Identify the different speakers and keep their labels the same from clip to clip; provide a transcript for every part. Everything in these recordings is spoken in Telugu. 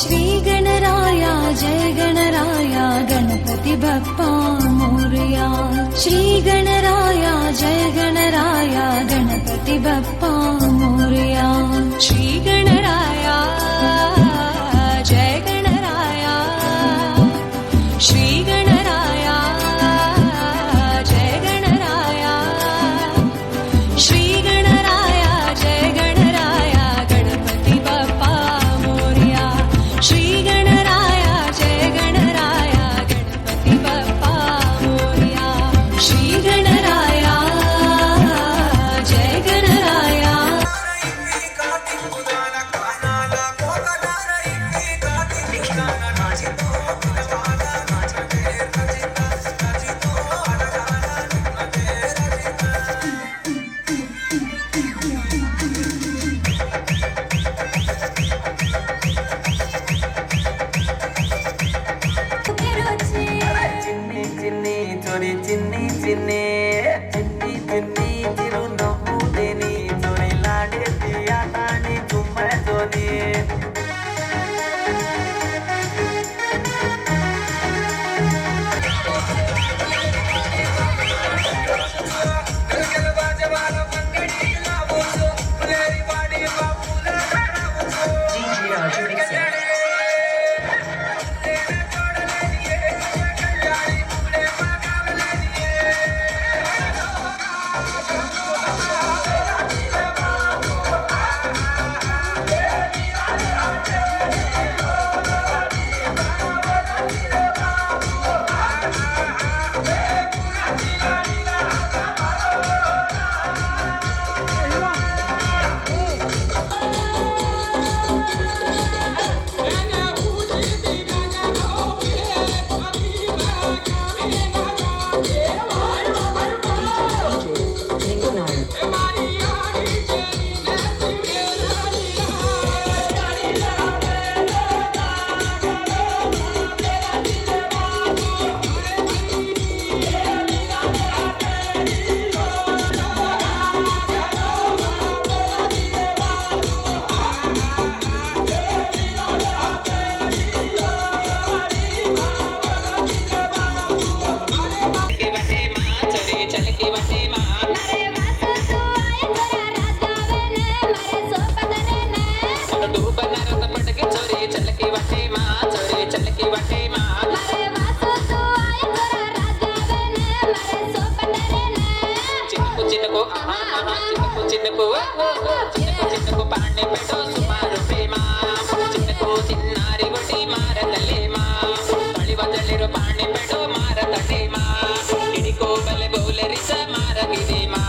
Speaker 1: श्री गणराया जय गणराया गणपति बप्पा मोरया। श्री गणराया जय गणराया गणपति बप्पा मोरया। श्री गणराया जय गणराया। श्री गणराया जय गणराया। श्री गणराया जय गणराया गणपति बप्पा मोरया। श्री गणराया जय गणराया गणपति बप्पा मोरया। श्री गणराया जय गणराया।
Speaker 2: చిన్ని చిన్ని చిన్ని చిన్ని చిన్ని చిరునవ్వు దేని చొరిలాడేది ఆటాని చుమ్మతోని చిన్నకు పాండే పెట్టో సుమారు ప్రేమ చిన్నకు చిన్నారి ఒడి మారతలేమా తಳಿ వదలిరు పాండే పెట్టో మారతటేమా ఇడికో బలె బౌలరిస మారగిదేమా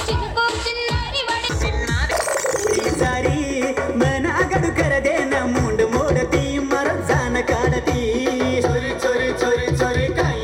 Speaker 2: చిన్నకు చిన్నారి ఒడి చిన్నారి ఈసారి మనాగడు కరదే నా ముండు మోడతి మరజాన కాడతి చోరి చోరి చోరి చోరి కాయ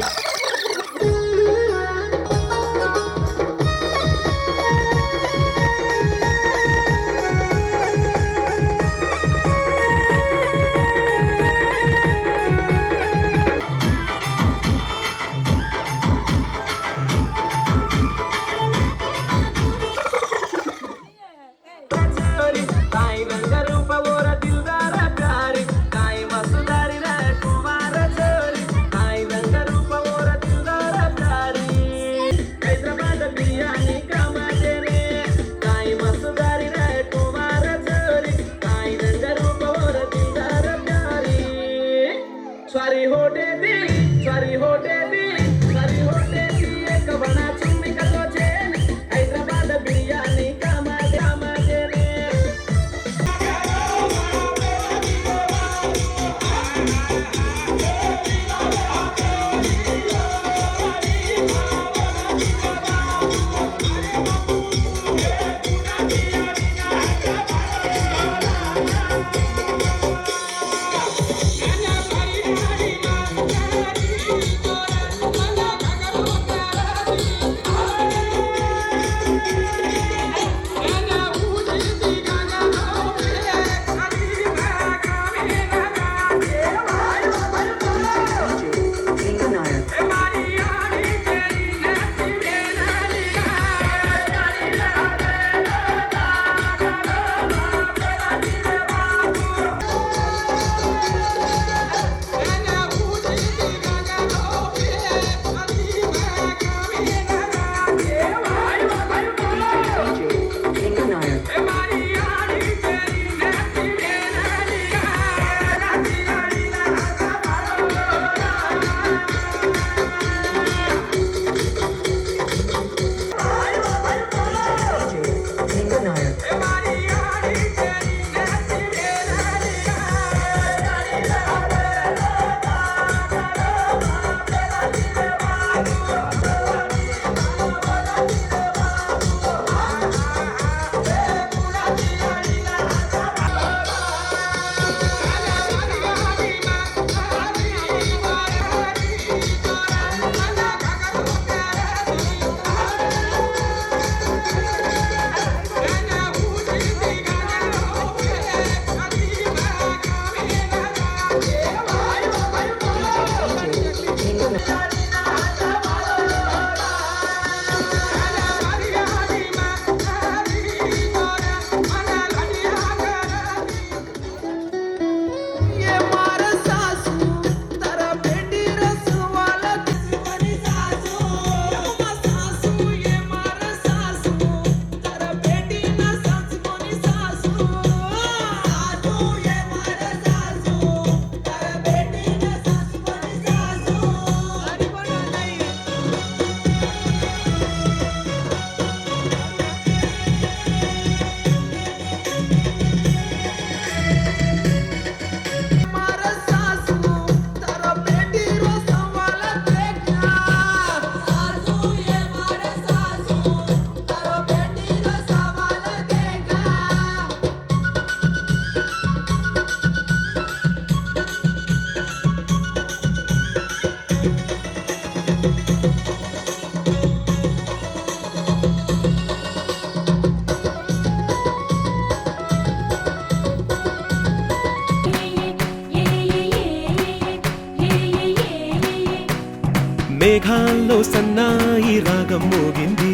Speaker 3: మేఘాల్లో సన్నాయి రాగం మోగింది,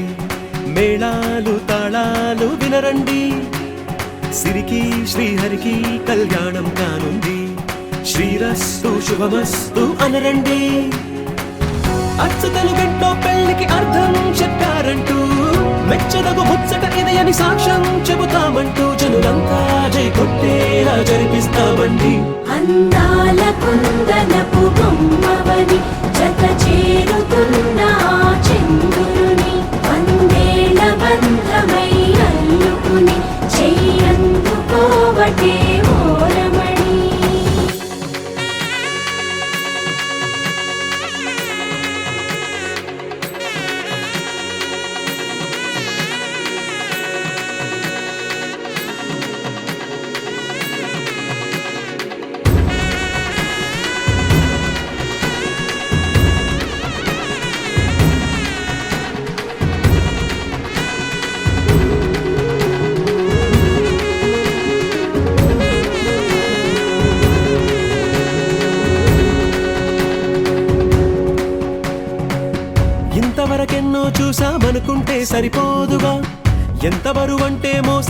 Speaker 3: మేళాలు తాళాలు వినరండి, సిరికి శ్రీహరికి కళ్యాణం కానుంది, శ్రీరస్తు శుభమస్తు అనరండి. అచ్చతలు గంటో పెళ్లికి అర్థం చెప్పారంటూ, మెచ్చదగు ముచ్చట ఇది అని సాక్ష్యం చెబుతామంటూ, జనులంతా జై కొట్టేలా జరిపిస్తామండి.
Speaker 1: అందాల కుందనపు బొమ్మవని జత చేరుతున్న ఆ చంద్రుని, వందేల బంధమై అల్లుకుని చెయ్యందుకోవటే ఓరమణి.
Speaker 3: ఇంతవరకెన్నో చూసామనుకుంటే సరిపోదుగా, ఎంత బరువంటే మోస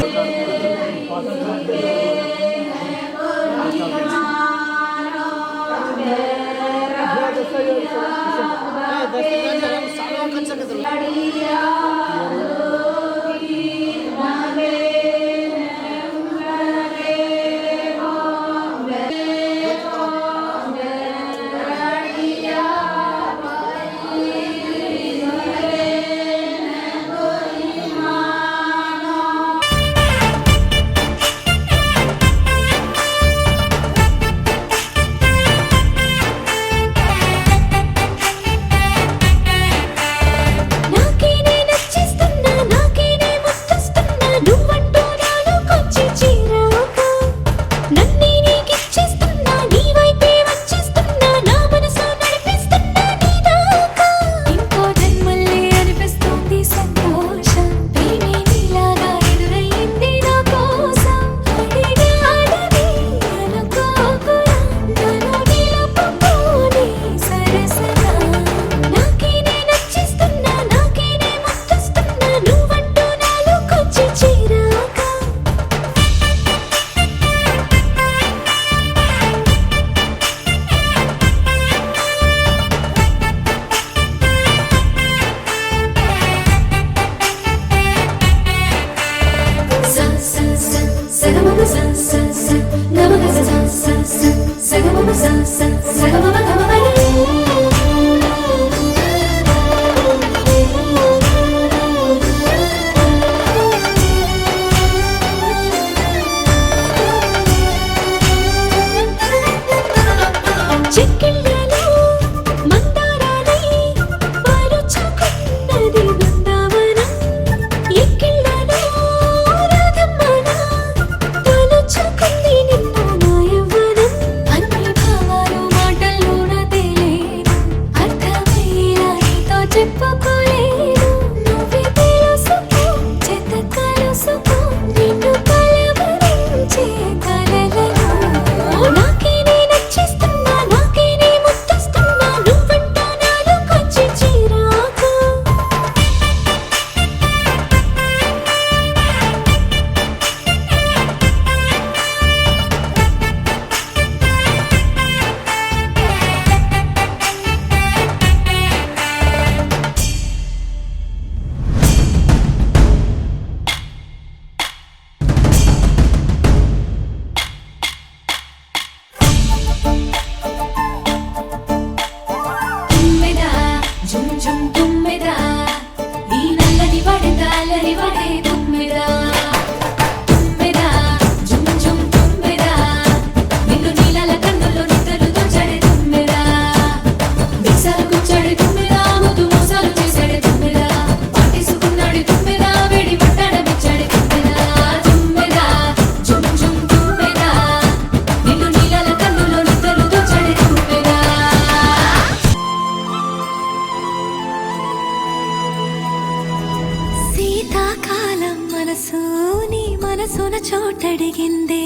Speaker 1: మనసున చోటడిగిందే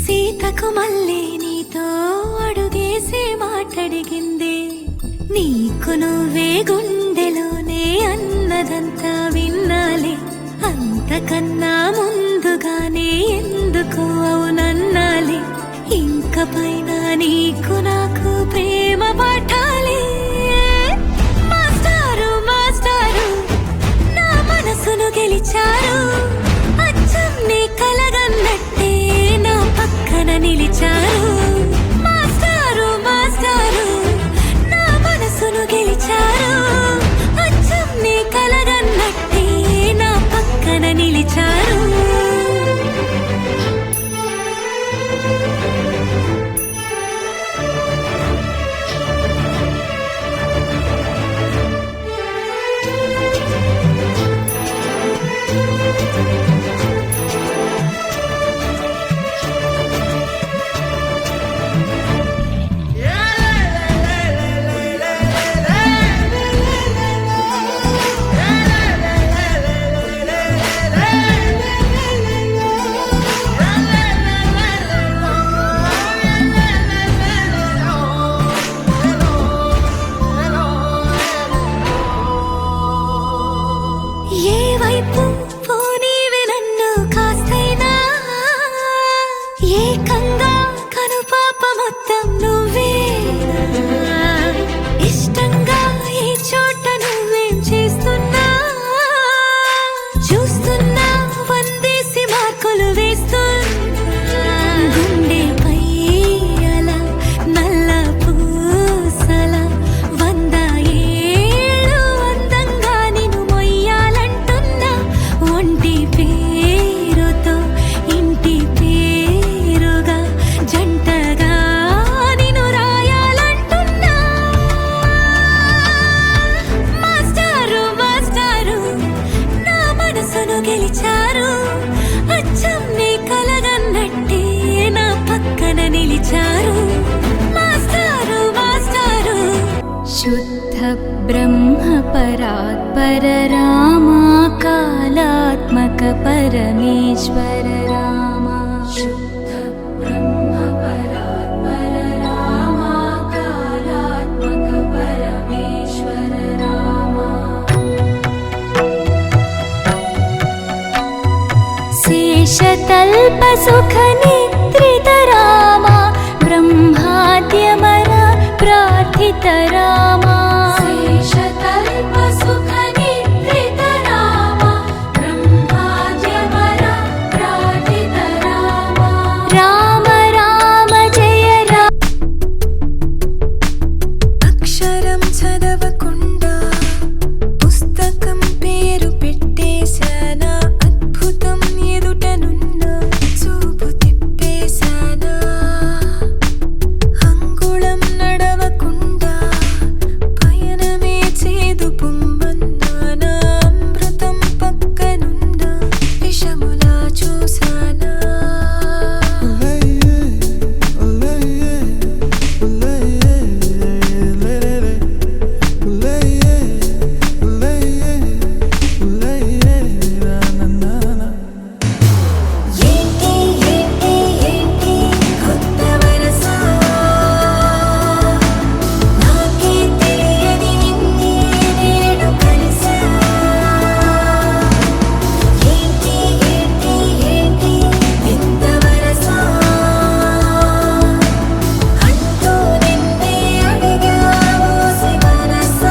Speaker 1: సీతకు మళ్ళీ నీతో అడుగేసి మాటడిగిందే నీకు నువ్వే గుండెలోనే అన్నదంతా విన్నాలే, అంతకన్నా ముందుగానే ఎందుకు అవునన్నాలే, ఇంక పైన నీకు నాకు ప్రేమ పాఠాలే. మాస్టారు మాస్టారు నా మనసును గెలిచారు, అచ్చం నీ కలగన్నట్టే నా పక్కన నిలిచారు. మాస్టారు మాస్టారు నా మనసును గెలిచారు, అచ్చం నీ కలగన్నట్టే నా పక్కన నిలిచారు. ఏ వైపు పోనీవి నన్ను కాస్తైనా, ఏకంగా కనుపాప మొత్తం నువ్వేనా, ఇష్టంగా ఈ చోట నువ్వేం చేస్తున్నా, చూస్తున్నా వందేసి మార్కులు వేస్తున్నా, గుండెపై అలా నల్ల పూసల 100 ఏళ్ళు అందంగా నిన్ను మొయ్యాలంటున్నా, ఒంటి పేరుతో ఇంటి పేరుగా జంటగా నిన్ను రాయాలంటున్నా. మాస్టారు మాస్టారు నా మనసును గెలిచారు, అచ్చం నీ కలగన్నట్టే నా పక్కన నిలిచారు. మాస్టారు మాస్టారు శుద్ధ బ్రహ్మ పరాత్పర రామా, కాలాత్మక పరమేశ్వర రామా. శుద్ధ బ్రహ్మ పరాత్పర రామా, కాలాత్మక పరమేశ్వర రామా. శేషతల్ప సుఖ నిద్రిత రామా, బ్రహ్మాద్యమర ప్రార్థిత రామా. శేషతల్ప సుఖ నిద్రిత రామా, బ్రహ్మాద్యమర ప్రార్థిత రామా. రామ రామ జయ రామ. అక్షరం చదవకుండా పుస్తకం పేరు పెట్టేశానా, అద్భుతం ఎదుటనున్న చూపు తిప్పేశానా, అంగుళం నడవకుండా పయనమే చేదు పొమ్మన్నానా, అమృతం పక్కనున్న విషములా చూశానా. ఏంటి ఏంటి ఏంటి కొత్త వరస, నాకే తెలియని నిన్నే నేడు కలిసా. ఏంటి ఏంటి ఏంటి ఎంత వరస, అంటూ నిన్నే అడిగావు శివరస.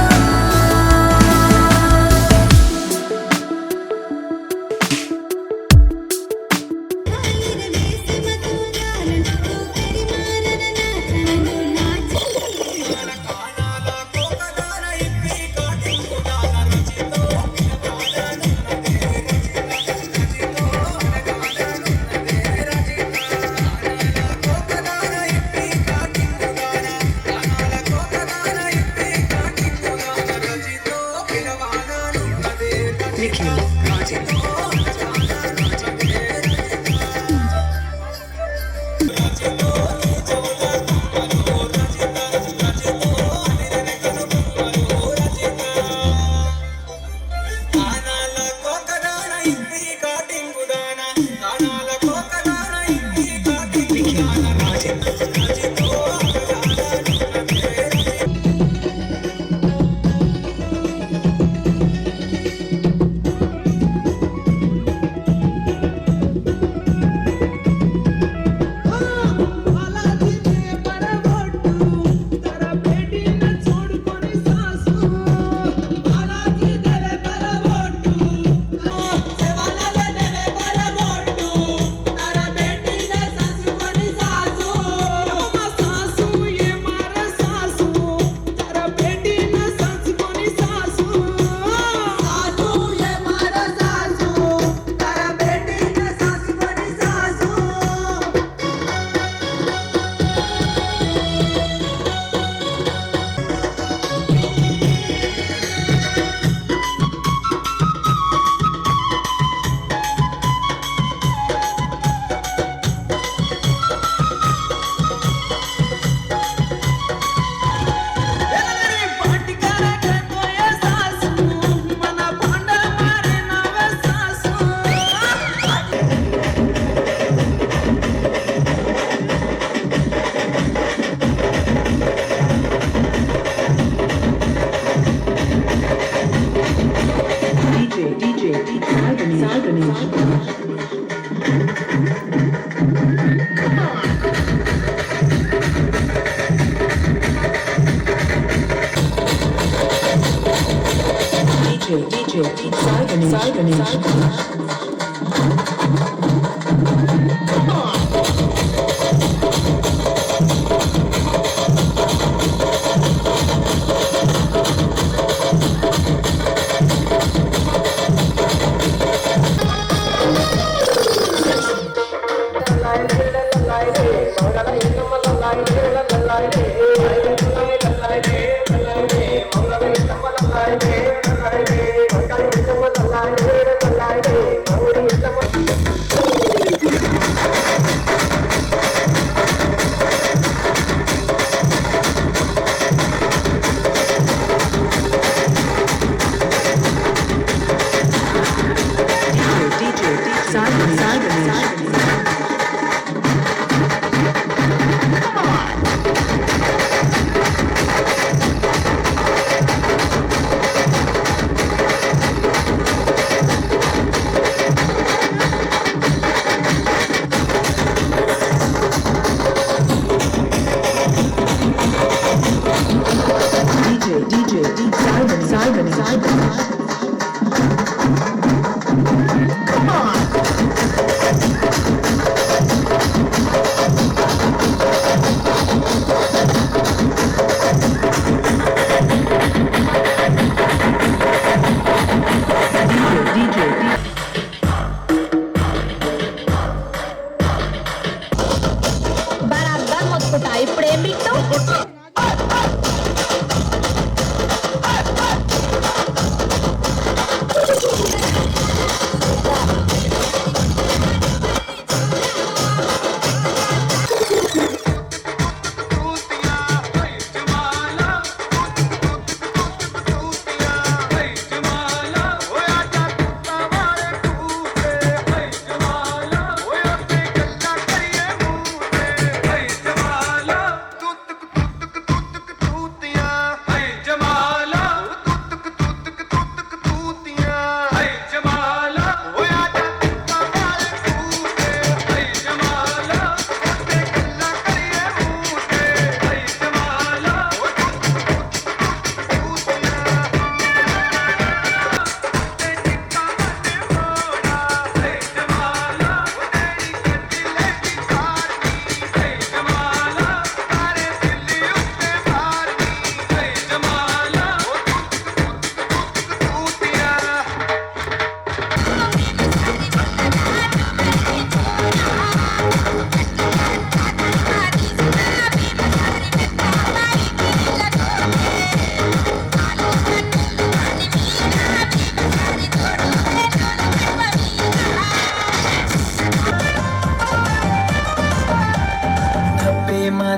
Speaker 4: బరాబర్ మొత్తుకుంటా ఇప్పుడు ఏం బిట్టు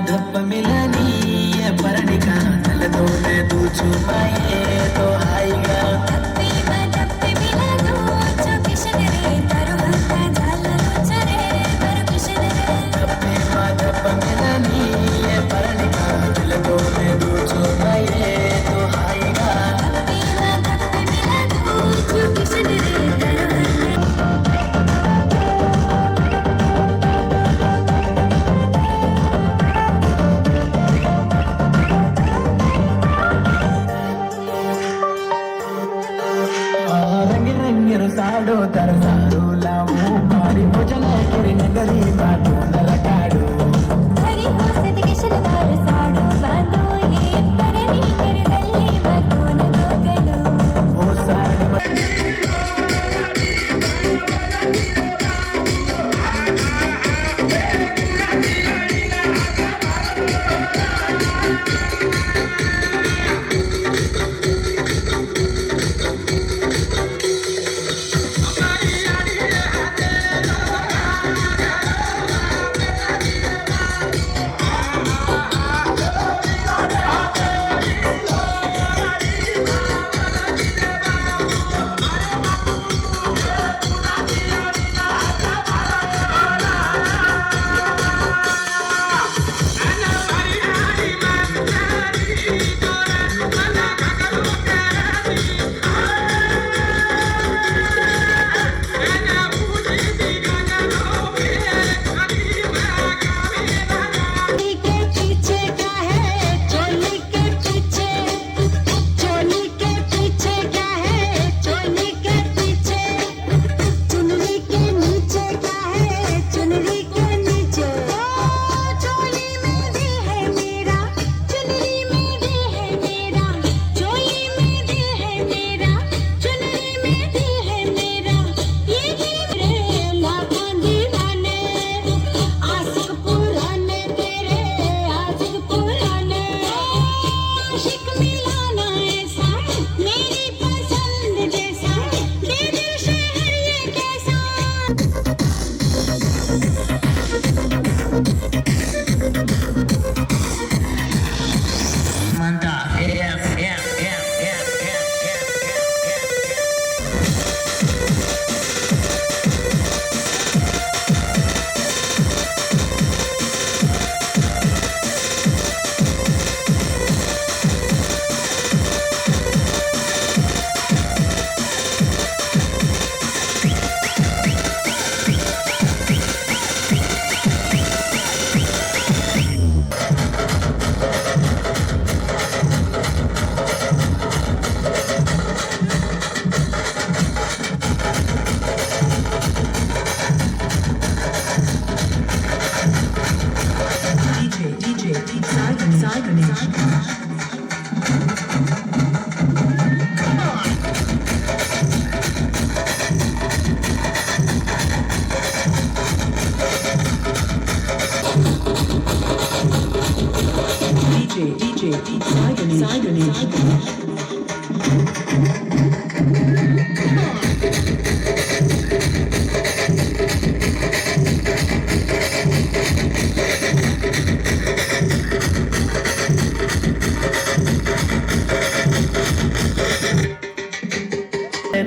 Speaker 2: धप मिलनी ये परनिका तल तो मैं तू छुपाए तो आएगा धप मिलनी ये परनिका तल तो मैं तू छुपाए तो आएगा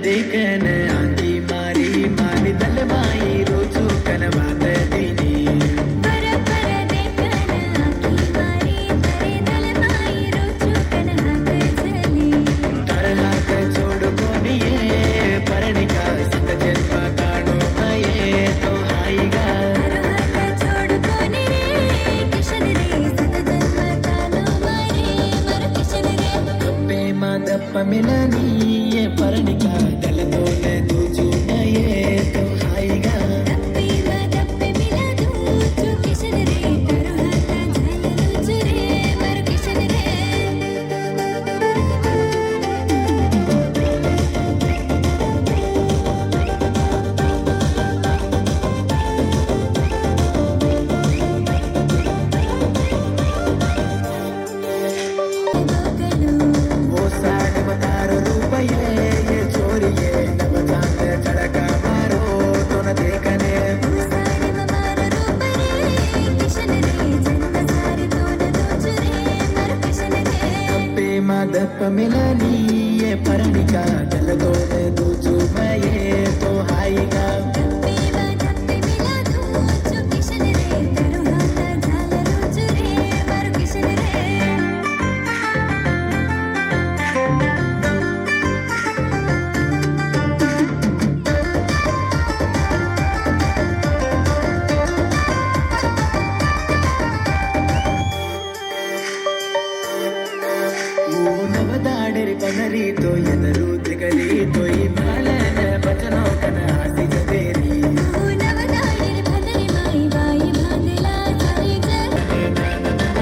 Speaker 2: देखन आंधी मारी मारी दलवाई रोजू कनवात दिनी
Speaker 1: पर देखन आखी मारी तरे दलवाई रोचू कन हात झली
Speaker 2: तर हात जोडकोनिये परणिका सत जन्म काढो ये तो हाईगा
Speaker 1: हात जोडकोनी रे किशन रे सत जन्म कालो मारे मर किशन रे
Speaker 2: प्रेमा दप्प मिलनी ये परणिका दल दोन दूजू ये तो हाईगा
Speaker 1: दप्पे मिला दूचू किशन रे तरू हात झाल रुचू रे मर किशन रे
Speaker 2: वो साड मतार रूपये ये चोरिये नव चांद चढ़का मारो तो न देखने
Speaker 1: सारे ममार रूप रे किशन रे जन्म सारे दोन दूचू रे मर किशन रे
Speaker 2: प्रेमा दप्प मिलनी ये परणिका दल दोन दूजू ये तो हाईगा
Speaker 1: दप्पे मिला दूचू किशन रे तरू हात झाल रुचू रे मर किशन रे
Speaker 2: नवदाडरी पनरी तो यदरू त्रिकरी तो ई मालन बचनो कन हासी जबेरी
Speaker 1: नवदाळी भदरी माई बाई भांदला झाली जर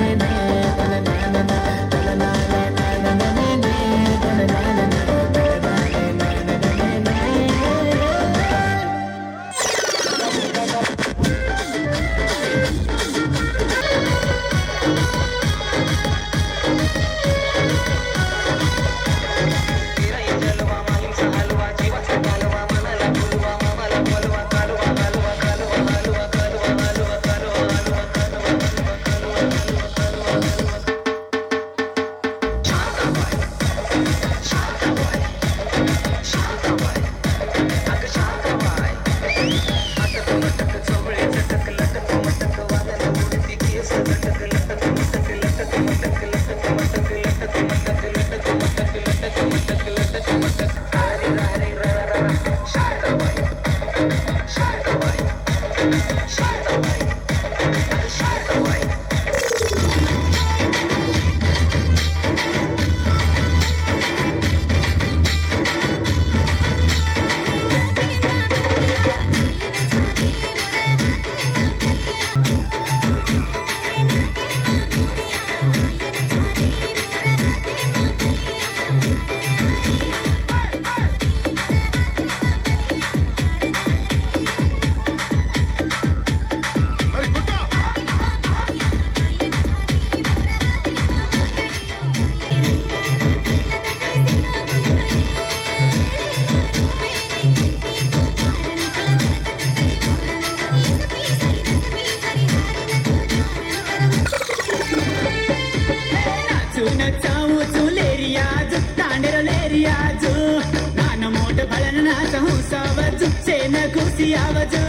Speaker 2: खुशियावजो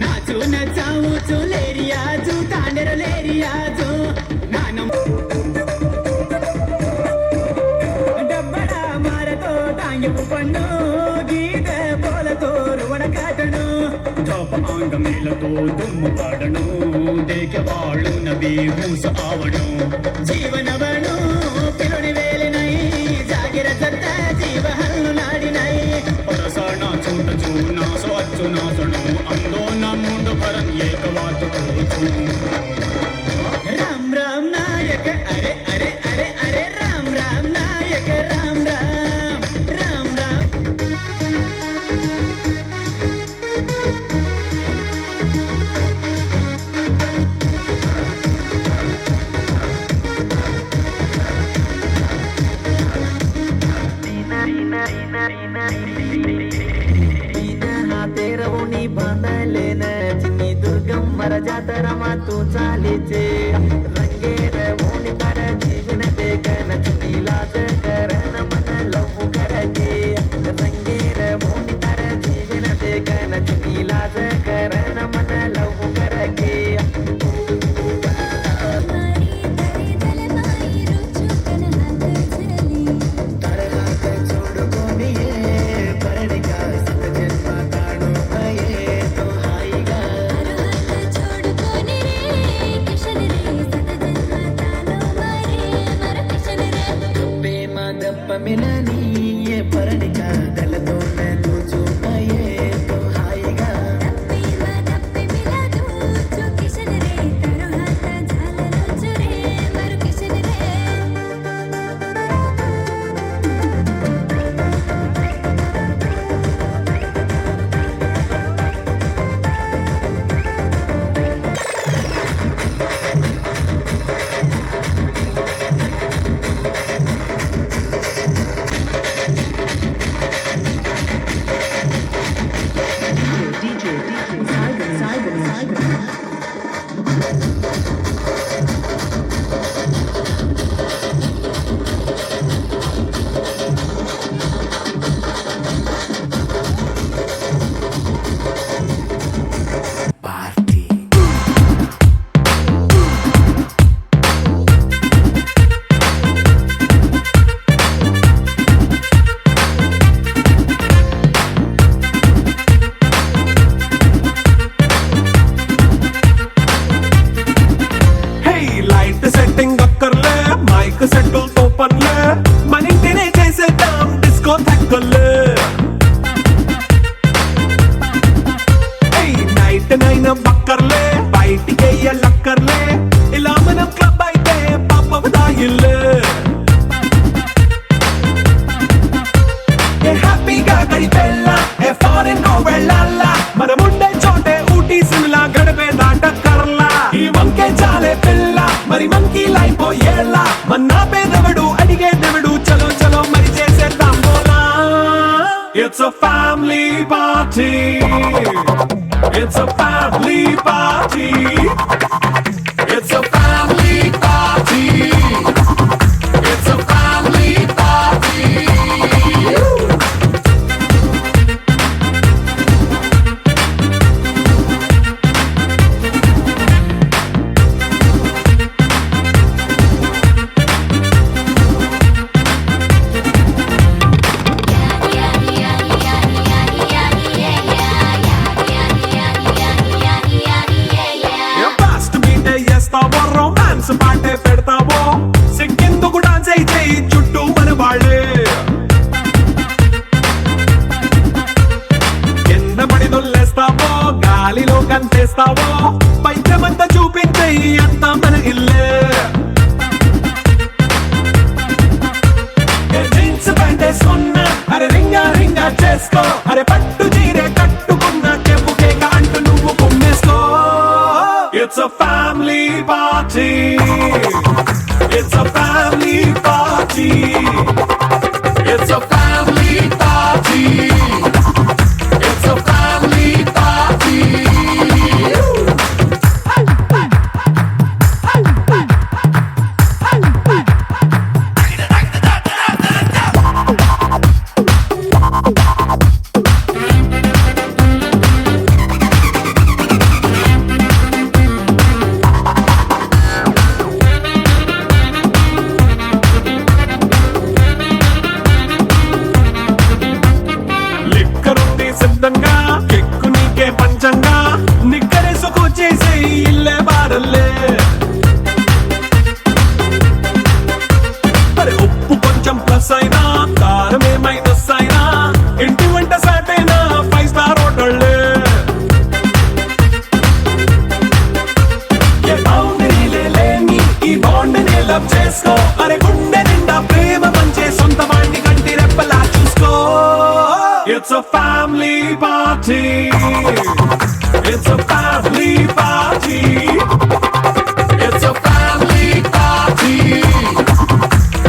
Speaker 2: नाचू नचाऊ चुलेरियाजू तांडेरलेरियाजू नानम डब्बड़ा मारतो टांगे पन्नो गीत बोलतो रुवण काटणो ಟಾಪ್ ಆಂಗ ಮೇಲतो ದುಮ್ಮು ಪಾಡಣು ದೇಕೆ ಬಾಳು ನಬಿ ಮೂಸ ಆವಣು ಜೀವನವನು ಪಿರುಣಿ ವೇಲಿನೈ ಜಾಗಿರ ಸತ್ತ ಜೀವ ಹಲ್ಲು ನಾಡಿನೈ ಪರಸಣ ಚೂಟ ಚೂನ ಸ್ವಚ್ಚು ನಾಸಣು ಅಂದೋ ನಮ್ಮುಂಡು ಪರಂ ಏಕವಾತು ಕೂಚು ರಾಮ್ ರಾಮ್ ನಾಯಕ ಅರೆ तू चालीचे रंगेर मोनी कर जीवन दे कर चुनी लाज कर न मन लव करके रंगेर मोनी कर जीवन दे कर चुनी लाज कर न मन लव करके मिलनी ये परनिका दल दो मैं तू जो पाए तो हाईगा दप्पे मिला तू जो किशन रे तारो हाथ झाल रोज रे मारो किशन रे మరి మంకీ లైఫ్ ఏళ్ళ మన్నా పేదవడు అడిగే దేవుడు చలో చలో మరి చేసేద్దాం బోలా it's a family party it's a family party it's a family party it's a family party పాటే పెడతావో సిక్కిందుకు డాన్స్ చేయి చుట్టూ మన వాళ్ళే కింద పడి దొల్లేస్తావో గాలిలో కంటేస్తావో పైచమంతా చూపించేయి అంతా మన ఇల్లే జీన్స్ ప్యాంట్ వేసుకున్నా అరే రింగా రింగా చేసుకో అరే పట్టు చీరే కట్టుకున్న చెప్పుకే అంటూ నువ్వు కుమ్మేసుకో It's a family party. It's a family party. It's a family party. It's a family party. కెక్కు నీకే పంచంగా నిక్కరేసుకు చేసే ఇల్లే బారల్లే అరే ఉప్పు కొంచెం ప్లస్ అయినా కారం మైనస్ అయినా ఇంటి వంట సాటైనా 5 స్టార్ హోటళ్ళే ఏ బౌండరీలే లేని ఈ బాండ్ని లవ్ చేసుకో అరే గుండె నిండా ప్రేమ పంచే సొంత వాణ్ణి కంటి రెప్పలా చూసుకో It's a family party. It's a family party. It's a family party.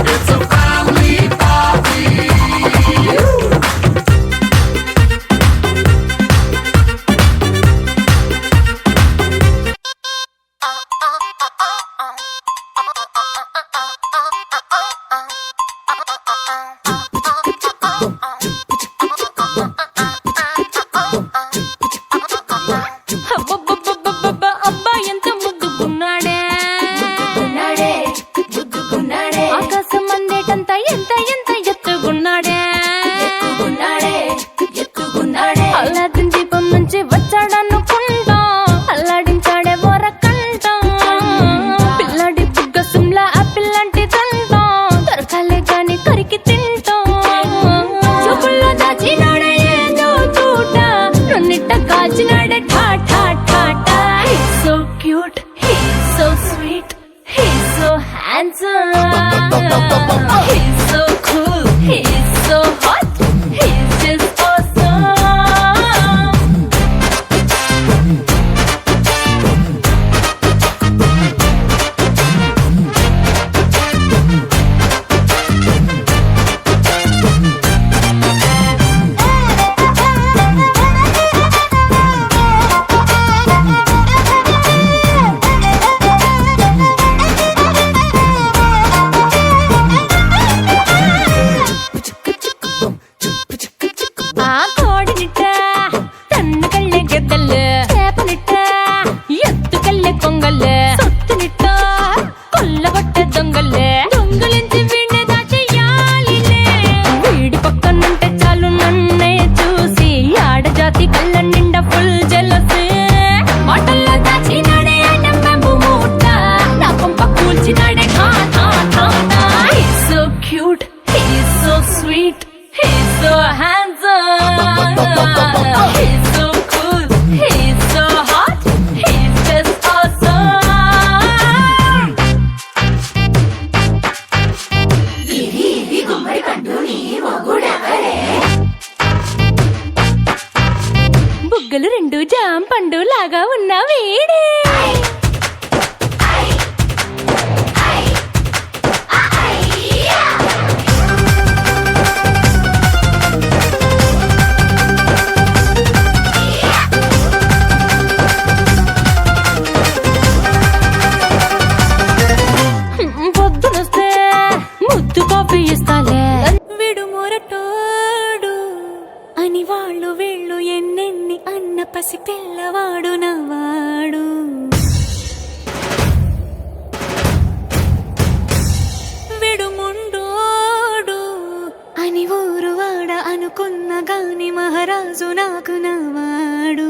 Speaker 2: It's a family party.
Speaker 1: handsome. He's so cool, he's so hot, he's just awesome. ఆ కోడినిట్ట తన్నకల్లె గెద్దల్లు చేపనిట్ట ఎత్తుకల్లె కొంగల్లె సొత్తునిట్ట కొల్లగొట్ట దొంగల్లె దొంగలించి వీణ్ణి దాచెయ్యాలిలే వీడి పక్కనుంటే చాలు నన్నే చూసి ఆడజాతి కళ్ళ నిండా ఫుల్ జెలసీ మాటల్లో దాచినాడే ఐటమ్ బాంబు మూట నా పంప కూల్చినాడే ఠా ఠా ఠా ఠా. He's so cute, he's so sweet, he's so handsome. He's so cool, he's so hot, he's just awesome. బుగ్గలు రెండు జాం పండు లాగా ఉన్న వీడే పొద్దునొస్తే ముద్దు కాఫీ ఇస్తాలే విడు మొరటోడు అని వాళ్ళు వీళ్ళు ఎన్నెన్ని అన్న పసి పిల్లవాడు నవ్వాడు విడు ముండోడు అని ఊరు వాడ అనుకున్న గాని మహారాజు నాకు నవ్వాడు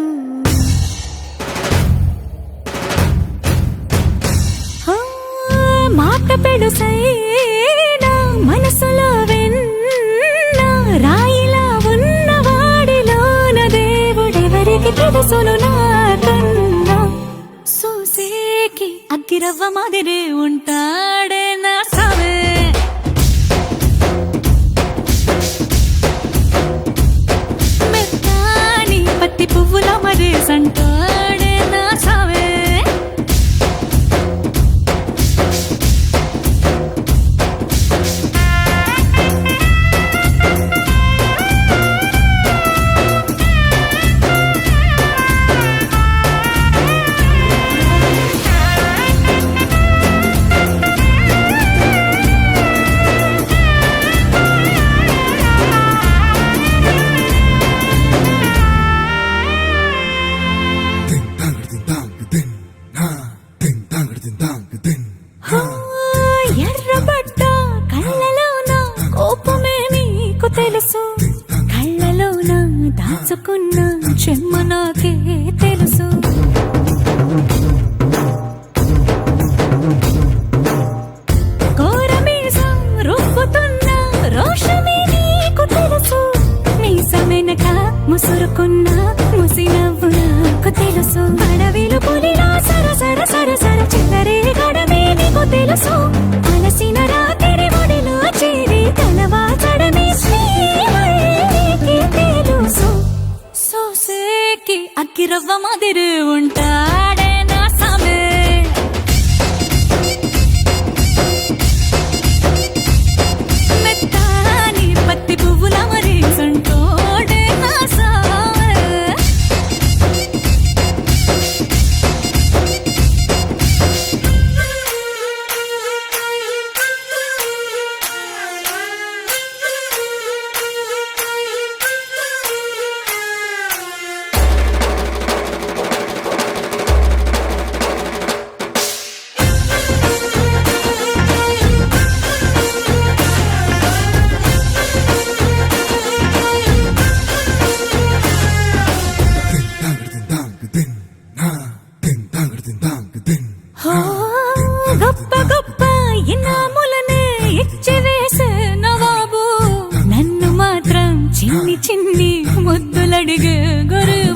Speaker 1: మాట పెడుసైనా మనసులో వెన్న రాయిలా ఉన్నవాడిలోన దేవుడెవరికి తెలుసును నాకన్నా సూసేకి అగ్గిరవ్వ మాదిరి ఉంటాడే నా సావే మెత్తాని పత్తి పువ్వుల మరి సంటాడే నా సావే ఎర్రబడ్డ కళ్ళలోన కోపమే నీకు తెలుసు కళ్ళలోన దాచుకున్న చెమ్మ నాకే తెలుసు కోరమీసం రుబ్బుతున్న రోషమే నీకు తెలుసు మీసమెనక ముసురుకున్న ముసినవ్వు నాకు తెలుసు అడవిలు పులిలా సరసర సరసర చిల్లరే గడమే నీకు తెలుసు అలసిన రాత్రి ఒడిలో చేరి తలవాచడమే శ్రీవల్లికి తెలుసు సోసేకి అగ్గిరవ్వ మాదిరి ఉంటాడే నా సామే మెత్తాని పత్తి పువ్వుల మరి సంటోడే నా సామే గొప్ప గొప్ప ఇనాములనే ఇచ్చి వేసే నవాబు నన్ను మాత్రం చిన్ని చిన్ని ముద్దులడిగే గురువు